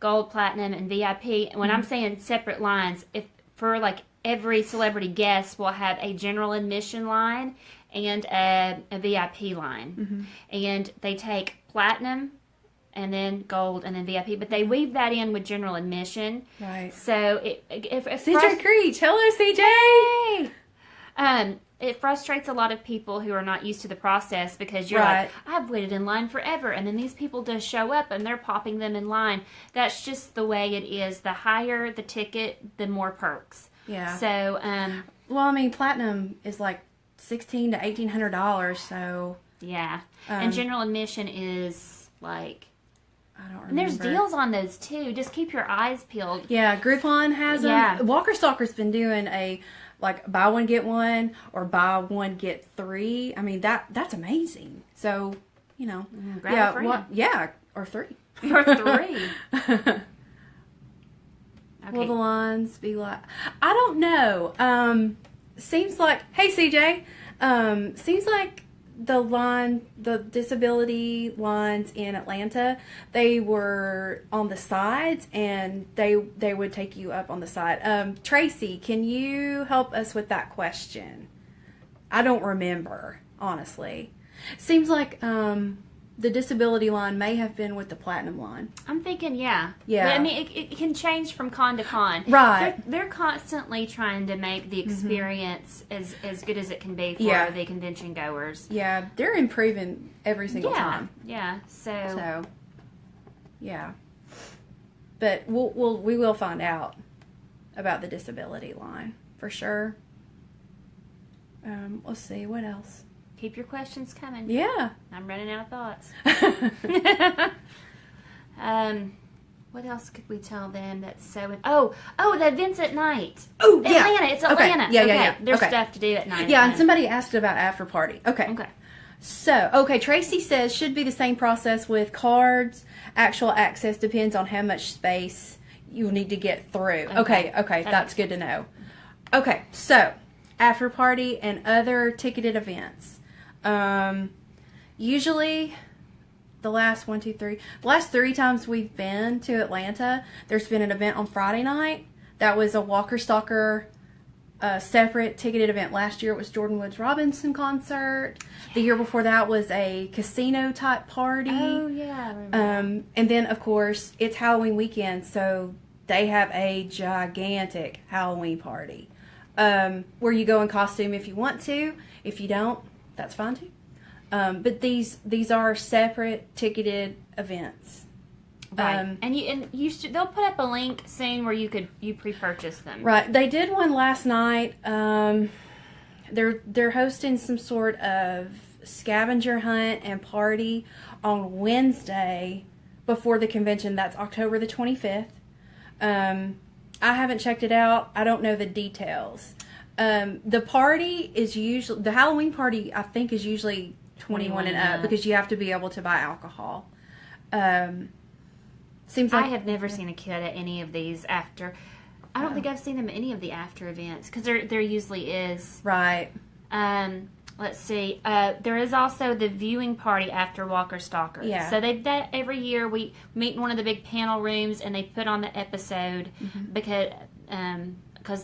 gold, platinum, and VIP. When I'm saying separate lines, if for every celebrity guest will have a general admission line and a VIP line. And they take platinum and then gold and then VIP, but they weave that in with general admission. Right. So if CJ Creech, hello CJ. It frustrates a lot of people who are not used to the process, because you're like, I've waited in line forever, and then these people just show up and they're popping them in line. That's just the way it is. The higher the ticket, the more perks. Yeah. So, well, I mean, platinum is like $1,600 to $1,800, so yeah. And general admission is like, I don't remember. And there's deals on those too. Just keep your eyes peeled. Yeah, Groupon has them. Yeah. Walker Stalker's been doing a buy one get one or buy one get three. I mean that's amazing. So grab a friend. or three. Or three. Okay. Will the lines be like? I don't know. Seems like. Hey, CJ. Seems like the disability lines in Atlanta, they were on the sides, and they would take you up on the side. Tracy, can you help us with that question? I don't remember, honestly. Seems like the disability line may have been with the platinum line. I'm thinking, yeah. Yeah. But, I mean, it can change from con to con. Right. They're constantly trying to make the experience as good as it can be for the convention goers. Yeah, they're improving every single time. Yeah. So, yeah. But we will find out about the disability line for sure. Let's see, what else? keep your questions coming. Yeah. I'm running out of thoughts. What else could we tell them that's so... Oh, the events at night. Oh, yeah. Atlanta. It's Atlanta. Okay. Yeah. There's okay. stuff to do at night. Yeah, and somebody asked about after party. Okay. Okay. So, Tracy says should be the same process with cards. Actual access depends on how much space you need to get through. Okay. That's good to know. Okay, so after party and other ticketed events. Usually, the last 3 times we've been to Atlanta, there's been an event on Friday night. That was a Walker Stalker separate ticketed event. Last year it was Jordan Woods Robinson concert. The year before that was a casino type party. Oh yeah, I remember. And then of course it's Halloween weekend, so they have a gigantic Halloween party where you go in costume if you want to. If you don't, that's fine too. But these are separate ticketed events. Right. They'll put up a link soon where you pre-purchase them. Right. They did one last night. They're hosting some sort of scavenger hunt and party on Wednesday before the convention. That's October the 25th. I haven't checked it out. I don't know the details. The party is usually, the Halloween party I think is usually 21 and up because you have to be able to buy alcohol. Seems like I have never seen a kid at any of these after. I don't think I've seen them at any of the after events because there usually is. Right. Let's see. There is also the viewing party after Walker Stalker. Yeah. So they've done every year. We meet in one of the big panel rooms and they put on the episode because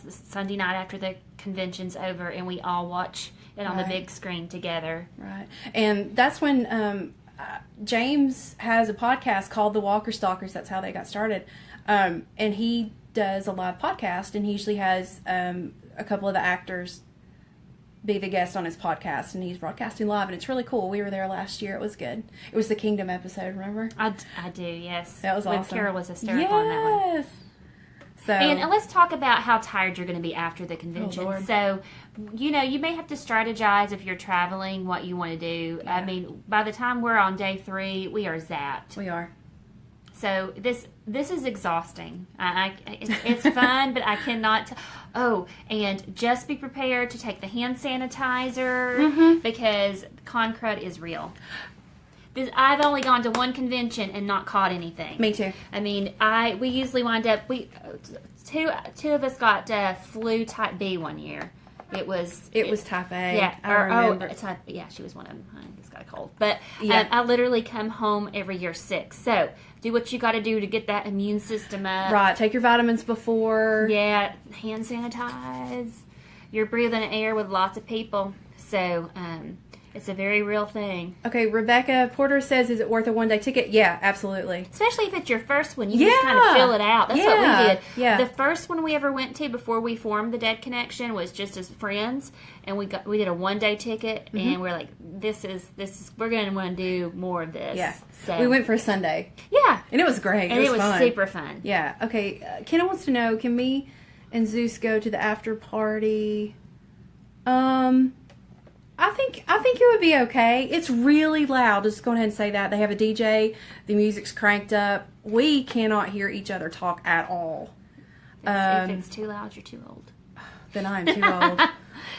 Sunday night after the convention's over and we all watch it on the big screen together. Right. And that's when James has a podcast called The Walker Stalkers. That's how they got started. And he does a live podcast, and he usually has a couple of the actors be the guest on his podcast, and he's broadcasting live, and it's really cool. We were there last year. It was good. It was the Kingdom episode, remember? I do, yes. That was awesome. Kara was hysterical on that one. Yes. So, and let's talk about how tired you're going to be after the convention. Oh, Lord. So, you may have to strategize if you're traveling what you want to do. Yeah. I mean, by the time we're on day 3, we are zapped. we are. So this is exhausting. It's fun, but I cannot. And just be prepared to take the hand sanitizer because con crud is real. I've only gone to one convention and not caught anything. Me too. I mean, we usually wind up two of us got flu type B one year. It was type A. Yeah. I remember. She was one of them. I just got a cold. But Yeah. I literally come home every year sick. So do what you got to do to get that immune system up. Right. Take your vitamins before. Yeah. Hand sanitize. You're breathing air with lots of people. So it's a very real thing. Okay, Rebecca Porter says, is it worth a one-day ticket? Yeah, absolutely. Especially if it's your first one. You just kind of fill it out. That's what we did. Yeah. The first one we ever went to before we formed the Dead Connection was just as friends. And we did a one-day ticket. And we're like, this is we're going to want to do more of this. Yeah. So, We went for a Sunday. Yeah. And it was great. And it was fun. super fun. Yeah. Okay. Kenna wants to know, can me and Zeus go to the after party? I think it would be okay. It's really loud. Just go ahead and say that. They have a DJ. The music's cranked up. We cannot hear each other talk at all. If it's too loud, you're too old. then I am too old.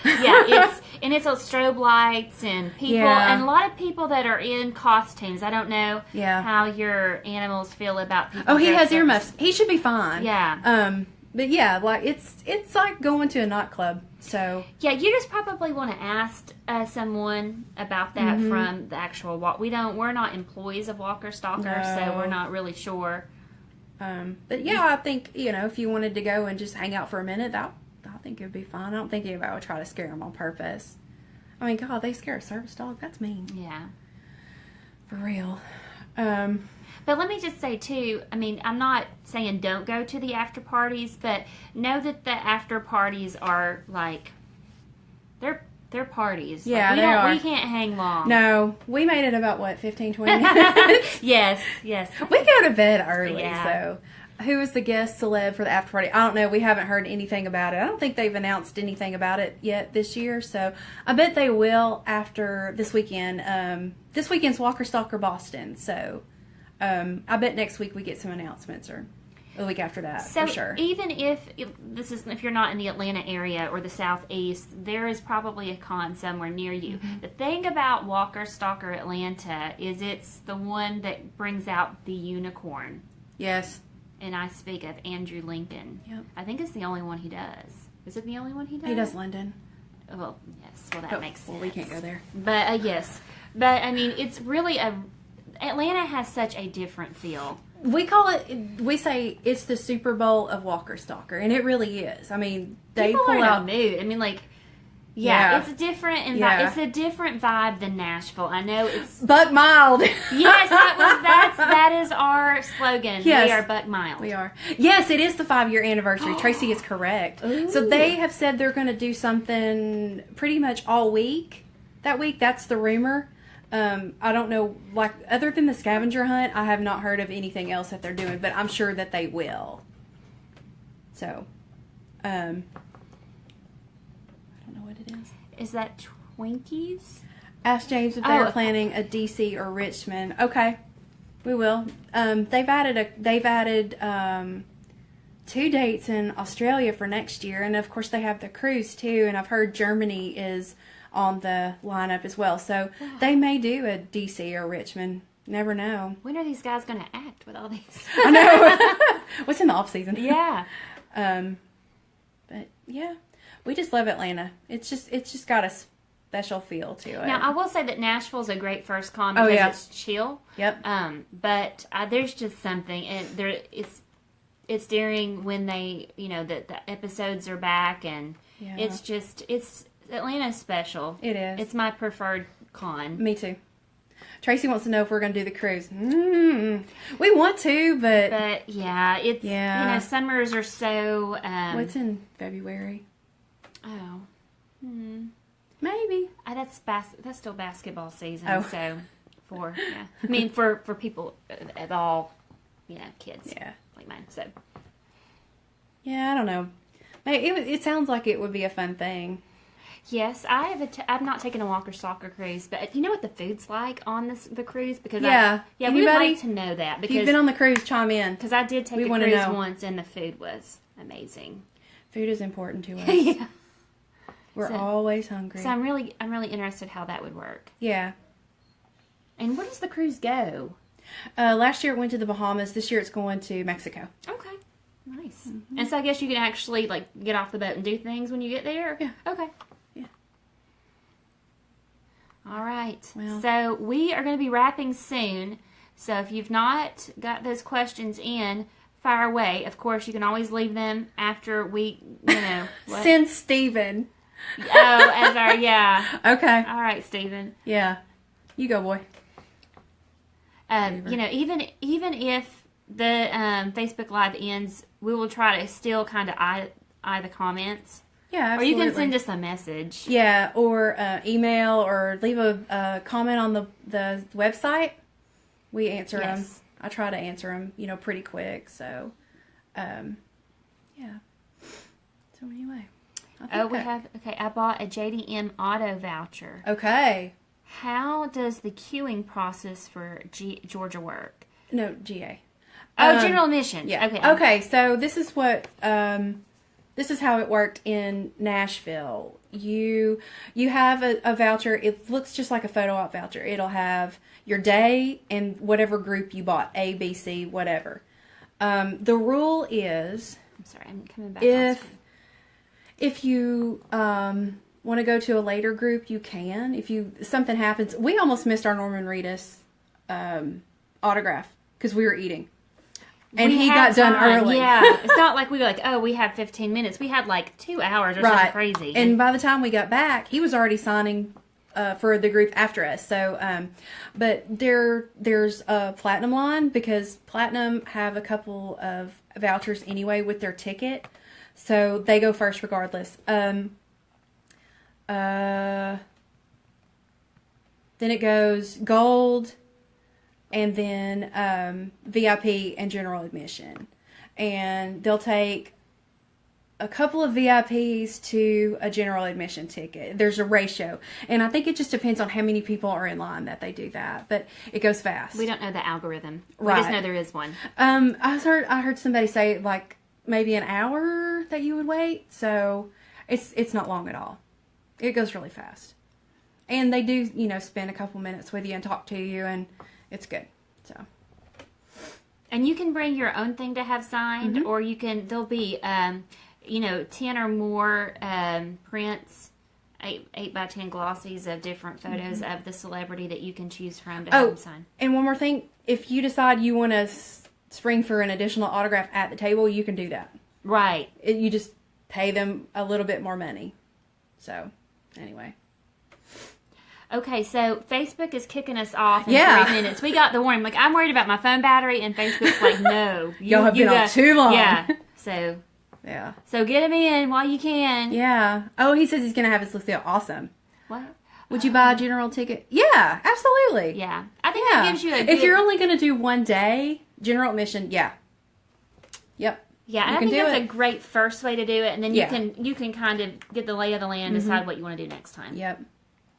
Yeah, it's all strobe lights and people, Yeah. and a lot of people that are in costumes. I don't know Yeah. how your animals feel about people. Oh, he has dressed up. earmuffs. He should be fine. Yeah. But yeah, like it's like going to a nightclub. So Yeah, you just probably want to ask someone about that from the actual walk. We're not employees of Walker Stalker, so No. we're not really sure. But yeah, I think, if you wanted to go and just hang out for a minute, I think it would be fine. I don't think anybody would try to scare them on purpose. I mean, God, they scare a service dog. That's mean. Yeah. For real. But let me just say, too, I mean, I'm not saying don't go to the after parties, but know that the after parties are, like, they're parties. Yeah, like, they are. We can't hang long. No, we made it about, 15, 20 minutes? Yes. We go to bed early, Yeah. so... Who is the guest celeb for the after party? I don't know. We haven't heard anything about it. I don't think they've announced anything about it yet this year, so I bet they will after this weekend. This weekend's Walker Stalker Boston, so I bet next week we get some announcements, or the week after that, So for sure. even if you're not in the Atlanta area or the Southeast, there is probably a con somewhere near you. The thing about Walker Stalker Atlanta is it's the one that brings out the unicorn. Yes. And I speak of Andrew Lincoln. Yep. I think it's the only one he does. Is it the only one he does? He does London. Well, yes. Well, that makes sense. Well, we can't go there. But, yes. But, I mean, it's really Atlanta has such a different feel. We say it's the Super Bowl of Walker Stalker, and it really is. I mean, they People pull are in out... a mood. I mean, like... Yeah. it's different, and Yeah. it's a different vibe than Nashville. I know it's Buck Mild. yes, that is our slogan. Yes. We are Buck Mild. We are. Yes, it is the 5-year anniversary. Tracy is correct. Ooh. So they have said they're going to do something pretty much all week. That week, that's the rumor. I don't know, like, other than the scavenger hunt, I have not heard of anything else that they're doing, but I'm sure that they will. So, I don't know what it is. Is that Twinkies? Ask James if they're Oh. planning a DC or Richmond. Okay, we will. They've added 2 dates in Australia for next year, and of course they have the cruise too. And I've heard Germany is on the lineup as well, so they may do a DC or Richmond. Never know. When are these guys going to act with all these? I know. What's in the off season? Yeah. But yeah, we just love Atlanta. It's just got a special feel to it. Now, I will say that Nashville's a great first con Oh, because yeah. it's chill. Yep. But there's just something, and it's during when they, the episodes are back, and Yeah. it's Atlanta's special. It is. It's my preferred con. Me too. Tracy wants to know if we're going to do the cruise. We want to, But yeah, it's Yeah. summers are so. What's in February? Oh, Maybe. that's still basketball season. Oh. So I mean for people at all, kids. Yeah. Like mine. So Yeah, I don't know. It sounds like it would be a fun thing. yes, I've not taken a Walker Stalker cruise, but you know what the food's like on the cruise because Yeah. we would Anybody? like to know that If you've been because on the cruise, chime in. I did take we a wanna cruise know. once and the food was amazing. Food is important to us. Yeah. We're So- always hungry. So I'm really interested how that would work. Yeah. And where does the cruise go? Last year it went to the Bahamas. This year it's going to Mexico. Okay. Nice. And so I guess you can actually get off the boat and do things when you get there? Yeah. Okay. Yeah. All right. Well. So we are going to be wrapping soon. So if you've not got those questions in, fire away. Of course, you can always leave them after we, what? Send Steven. As our, yeah. Okay. All right, Stephen. Yeah. You go, boy. Even if the Facebook Live ends, we will try to still kind of eye the comments. Yeah, Or absolutely. you can send us a message. Yeah, or email or leave a comment on the website. We answer them. Yes. I try to answer them, pretty quick. So, yeah. So anyway. I bought a JDM auto voucher. Okay. How does the queuing process for Georgia work? No, GA. General admission. Yeah. Okay. Okay, so this is what this is how it worked in Nashville. You have a voucher. It looks just like a photo op voucher. It'll have your day and whatever group you bought, A, B, C, whatever. The rule is, I'm sorry, I'm coming back. If you want to go to a later group, you can. If something happens, we almost missed our Norman Reedus autograph because we were eating. And he got done early. Yeah. It's not like we were like, oh, we have 15 minutes. We had like 2 hours or something crazy. And by the time we got back, he was already signing for the group after us. So, but there's a Platinum line because Platinum have a couple of vouchers anyway with their ticket. So they go first regardless. Then it goes Gold, and then VIP and general admission. And they'll take a couple of VIPs to a general admission ticket. There's a ratio. And I think it just depends on how many people are in line that they do that. But it goes fast. We don't know the algorithm. Right. We just know there is one. I heard somebody say like maybe an hour that you would wait. So it's not long at all. It goes really fast. And they do, spend a couple minutes with you and talk to you, and it's good. So. And you can bring your own thing to have signed, Mm-hmm. or there'll be, 10 or more prints, 8 by 10 glossies of different photos of the celebrity that you can choose from to have them sign. And one more thing, if you decide you want to spring for an additional autograph at the table, you can do that. Right. You just pay them a little bit more money. So, anyway. Okay, so Facebook is kicking us off in 3 minutes. We got the warning. Like, I'm worried about my phone battery, and Facebook's like, no. Y'all have been on too long. Yeah. So. Yeah. So get them in while you can. Yeah. Oh, he says he's going to have his Lucille. Awesome. What? Would you buy a general ticket? Yeah, absolutely. Yeah. I think that gives you a good... If you're only going to do one day, general admission, yeah. Yep. Yeah, and I think that's a great first way to do it, and then you can kind of get the lay of the land, decide what you want to do next time. Yep.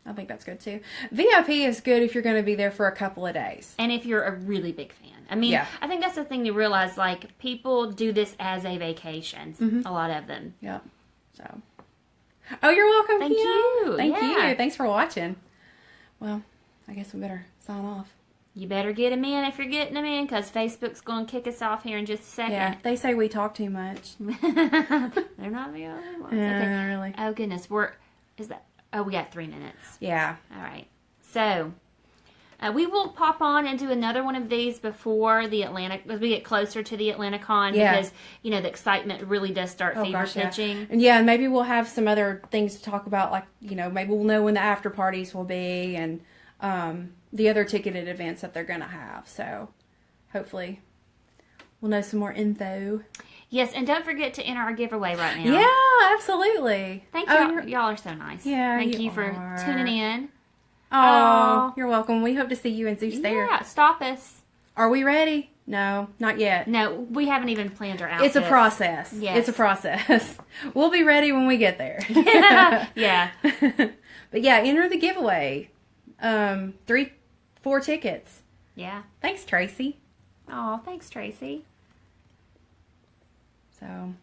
I think that's good too. VIP is good if you're going to be there for a couple of days. And if you're a really big fan. I mean, I think that's the thing to realize, like, people do this as a vacation, a lot of them. Yep. So. Oh, you're welcome, Thank you. Thank you. Thanks for watching. Well, I guess we better sign off. You better get them in if you're getting them in, because Facebook's going to kick us off here in just a second. Yeah, they say we talk too much. They're not the only ones. Okay. Really. Oh, goodness. We got 3 minutes. Yeah. All right. So, we will pop on and do another one of these before the Atlanta, as we get closer to the AtlantaCon, because, the excitement really does start fever pitching. And maybe we'll have some other things to talk about, like, maybe we'll know when the after parties will be and the other ticketed events that they're going to have. So, hopefully, we'll know some more info. Yes, and don't forget to enter our giveaway right now. Yeah, absolutely. Thank you. Y'all are so nice. Yeah, Thank you for tuning in. Oh, you're welcome. We hope to see you and Zeus there. Yeah, stop us. Are we ready? No, not yet. No, we haven't even planned our outfits. It's a process. Yes. It's a process. We'll be ready when we get there. Yeah. But yeah, enter the giveaway. 4 tickets. Yeah. Thanks, Tracy. Oh, thanks, Tracy. So,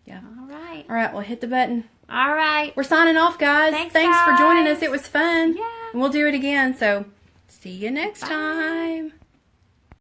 yeah. All right. All right, well, hit the button. All right. We're signing off, guys. Thanks for joining guys. us. It was fun. Yeah. And we'll do it again. So, see you next time.